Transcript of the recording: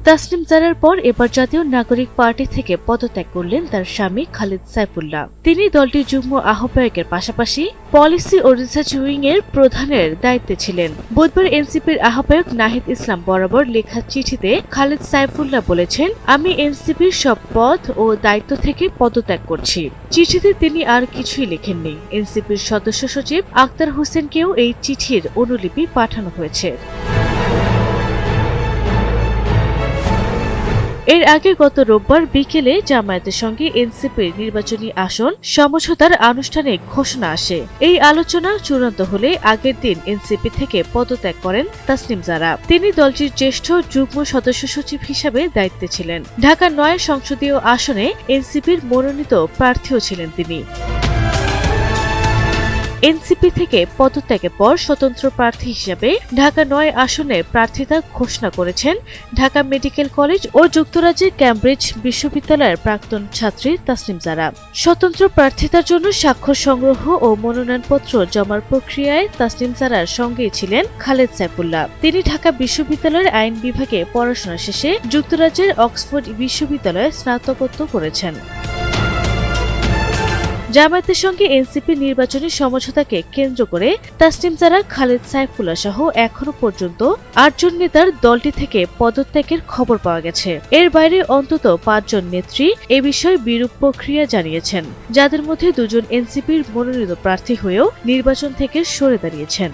তাসনিম জারার পর এবার জাতীয় নাগরিক পার্টি থেকে পদত্যাগ করলেন তার স্বামী খালেদ সাইফুল্লাহ। তিনি দলটির যুগ্ম আহ্বায়কের পাশাপাশি পলিসি ও রিসার্চ উইং এর প্রধানের দায়িত্বে ছিলেন। বুধবার এনসিপির আহ্বায়ক নাহিদ ইসলাম বরাবর লেখা চিঠিতে খালেদ সাইফুল্লাহ বলেছেন, আমি এনসিপির সব পদ ও দায়িত্ব থেকে পদত্যাগ করছি। চিঠিতে তিনি আর কিছুই লেখেননি। এনসিপির সদস্য সচিব আক্তার হোসেনকেও এই চিঠির অনুলিপি পাঠানো হয়েছে। এর আগে গত রোববার বিকেলে জামায়াতের সঙ্গে এনসিপির নির্বাচনী আসন সমঝোতার আনুষ্ঠানিক ঘোষণা আসে। এই আলোচনা চূড়ান্ত হলে আগের দিন এনসিপি থেকে পদত্যাগ করেন তাসনিম জারা। তিনি দলটির জ্যেষ্ঠ যুগ্ম সদস্য সচিব হিসাবে দায়িত্বে ছিলেন। ঢাকা ৯ সংসদীয় আসনে এনসিপির মনোনীত প্রার্থীও ছিলেন তিনি। এনসিপি থেকে পদত্যাগের পর স্বতন্ত্র প্রার্থী হিসেবে ঢাকা ৯ আসনে প্রার্থিতা ঘোষণা করেছেন ঢাকা মেডিকেল কলেজ ও যুক্তরাজ্যের ক্যামব্রিজ বিশ্ববিদ্যালয়ের প্রাক্তন ছাত্রী তাসনিম জারা। স্বতন্ত্র প্রার্থিতার জন্য স্বাক্ষর সংগ্রহ ও মনোনয়নপত্র জমার প্রক্রিয়ায় তাসনিম জারার সঙ্গেই ছিলেন খালেদ সাইফুল্লাহ। তিনি ঢাকা বিশ্ববিদ্যালয়ের আইন বিভাগে পড়াশোনা শেষে যুক্তরাজ্যের অক্সফোর্ড বিশ্ববিদ্যালয়ে স্নাতকোত্তর করেছেন। জামায়াতের সঙ্গে এনসিপি নির্বাচনী সমঝোতাকে কেন্দ্র করে তাসনিম জারা, খালেদ সাইফুল্লাহ সহ এখনো পর্যন্ত ৮ জন নেতার দলটি থেকে পদত্যাগের খবর পাওয়া গেছে। এর বাইরে অন্তত ৫ জন নেত্রী এ বিষয়ে বিরূপ প্রক্রিয়া জানিয়েছেন, যাদের মধ্যে ২ জন এনসিপির মনোনীত প্রার্থী হয়েও নির্বাচন থেকে সরে দাঁড়িয়েছেন।